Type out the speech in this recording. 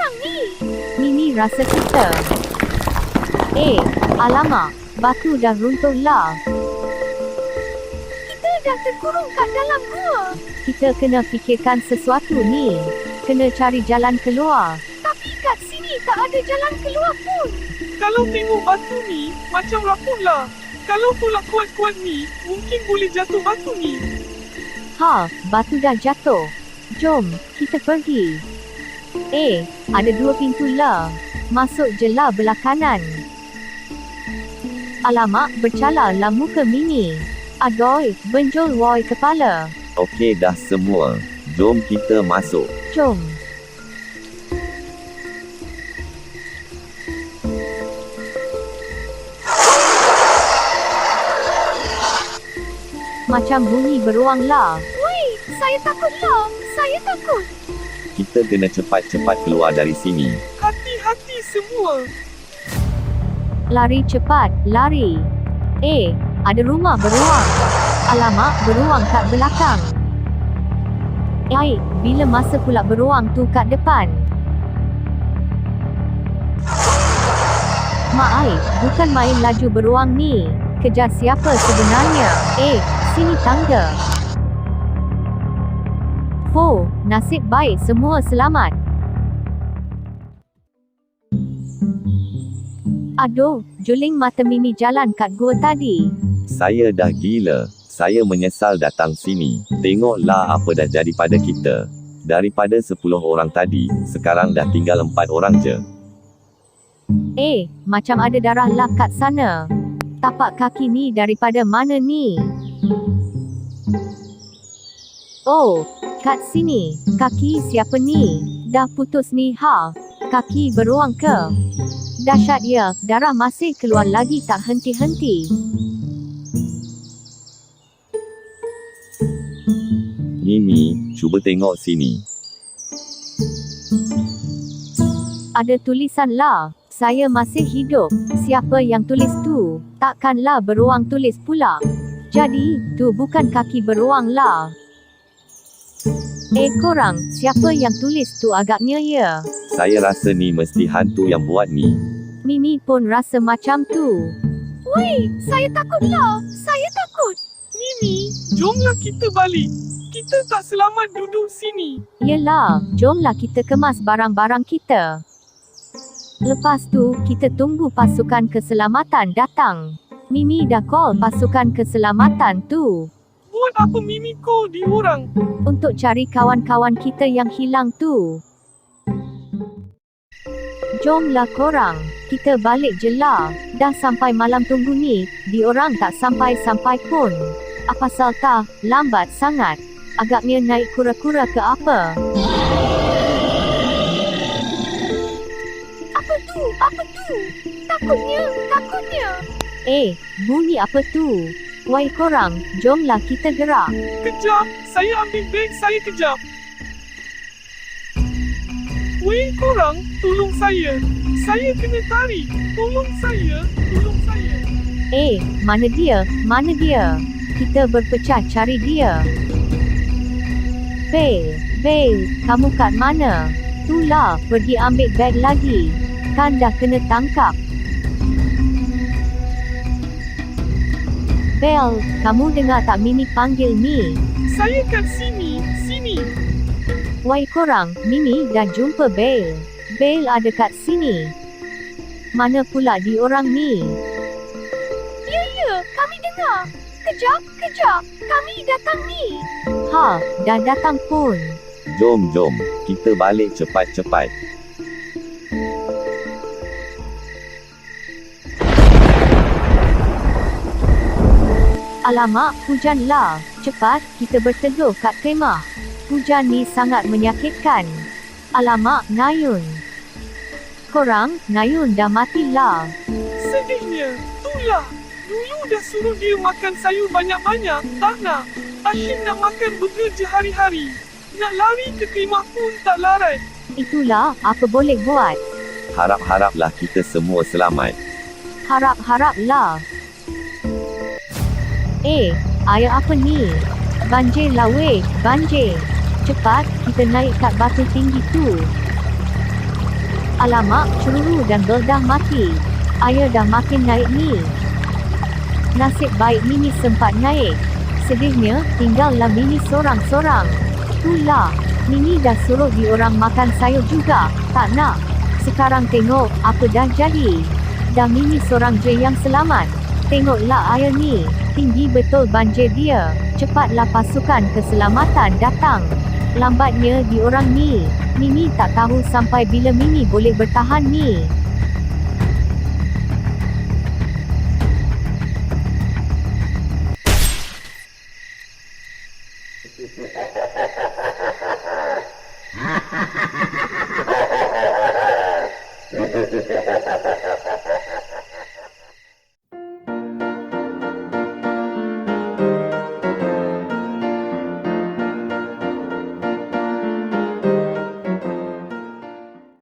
korang ni? Mimi rasa kita. Alamak, batu dah runtuh lah. Kita dah terkurung kat dalam gua. Kita kena fikirkan sesuatu ni. Kena cari jalan keluar. Tapi kat sini tak ada jalan keluar pun. Kalau tengok batu ni, macam rapuh lah. Kalau tolak kuat-kuat ni, mungkin boleh jatuh batu ni. Batu dah jatuh. Jom, kita pergi. Ada 2 pintu lah. Masuk je lah belah kanan. Alamak, bercalar lah muka Mimi. Adoy, benjol woi kepala. Okey dah semua. Jom kita masuk. Jom. Macam bunyi beruang lah. Woi, saya takut lah. Saya takut. Kita kena cepat-cepat keluar dari sini. Hati-hati semua. Lari cepat, lari. Ada rumah beruang. Alamak, beruang kat belakang. Bila masa pula beruang tu kat depan? Mak bukan main laju beruang ni. Kejar siapa sebenarnya? Sini tangga. Nasib baik semua selamat. Aduh, juling mata Mimi jalan kat gua tadi. Saya dah gila. Saya menyesal datang sini. Tengoklah apa dah jadi pada kita. Daripada 10 orang tadi, sekarang dah tinggal 4 orang je. Macam ada darah lah kat sana. Tapak kaki ni daripada mana ni? Kat sini. Kaki siapa ni? Dah putus ni Kaki beruang ke? Dahsyat ya, darah masih keluar lagi tak henti-henti. Mimi, cuba tengok sini. Ada tulisan lah. Saya masih hidup. Siapa yang tulis tu? Takkanlah beruang tulis pula. Jadi, tu bukan kaki beruang lah. Korang, siapa yang tulis tu agaknya ya? Saya rasa ni mesti hantu yang buat ni. Mimi pun rasa macam tu. Woi, saya takut lah. Saya takut. Mimi, jomlah kita balik. Kita tak selamat duduk sini. Yelah, jomlah kita kemas barang-barang kita. Lepas tu, kita tunggu pasukan keselamatan datang. Mimi dah call pasukan keselamatan tu. Buat apa Mimi call diorang? Untuk cari kawan-kawan kita yang hilang tu. Jomlah korang, kita balik je lah. Dah sampai malam tunggu ni, diorang tak sampai-sampai pun. Apasal tah, lambat sangat. Agaknya naik kura-kura ke apa? Apa tu? Takutnya. Bunyi apa tu? Wai korang, jomlah kita gerak. Kejap, saya ambil beg saya kejap. Wei korang, tolong saya. Saya kena tarik. Tolong saya. Mana dia? Kita berpecah cari dia. Bel, kamu kat mana? Itulah, pergi ambil beg lagi. Kan dah kena tangkap. Bel, kamu dengar tak Mimi panggil ni? Saya kat sini. Wai korang, Mimi dah jumpa Bel. Bel ada kat sini. Mana pula diorang ni? Ya, kami dengar. Kejap, kami datang ni. Dah datang pun. Jom, kita balik cepat-cepat. Alamak, hujan lah. Cepat, kita berteduh kat kemah. Hujan ni sangat menyakitkan. Alamak, Ngayun. Korang, Ngayun dah mati lah. Sedihnya, itulah. Dulu dah suruh dia makan sayur banyak-banyak, tak nak. Asyik nak makan burger je hari-hari. Nak lari ke kemah pun tak larat. Itulah, apa boleh buat. Harap-haraplah kita semua selamat. Harap-haraplah. Air apa ni? Banjir lah weh, banjir. Cepat, kita naik kat batu tinggi tu. Alamak, cururu dan Bel dah mati. Air dah makin naik ni. Nasib baik Mini sempat naik. Sedihnya, tinggallah Mini sorang-sorang. Itulah, Mini dah suruh diorang makan sayur juga. Tak nak. Sekarang tengok, apa dah jadi. Dah Mini sorang je yang selamat. Tengoklah air ni. Tinggi betul banjir dia. Cepatlah pasukan keselamatan datang. Lambatnya diorang ni. Mini tak tahu sampai bila Mini boleh bertahan ni.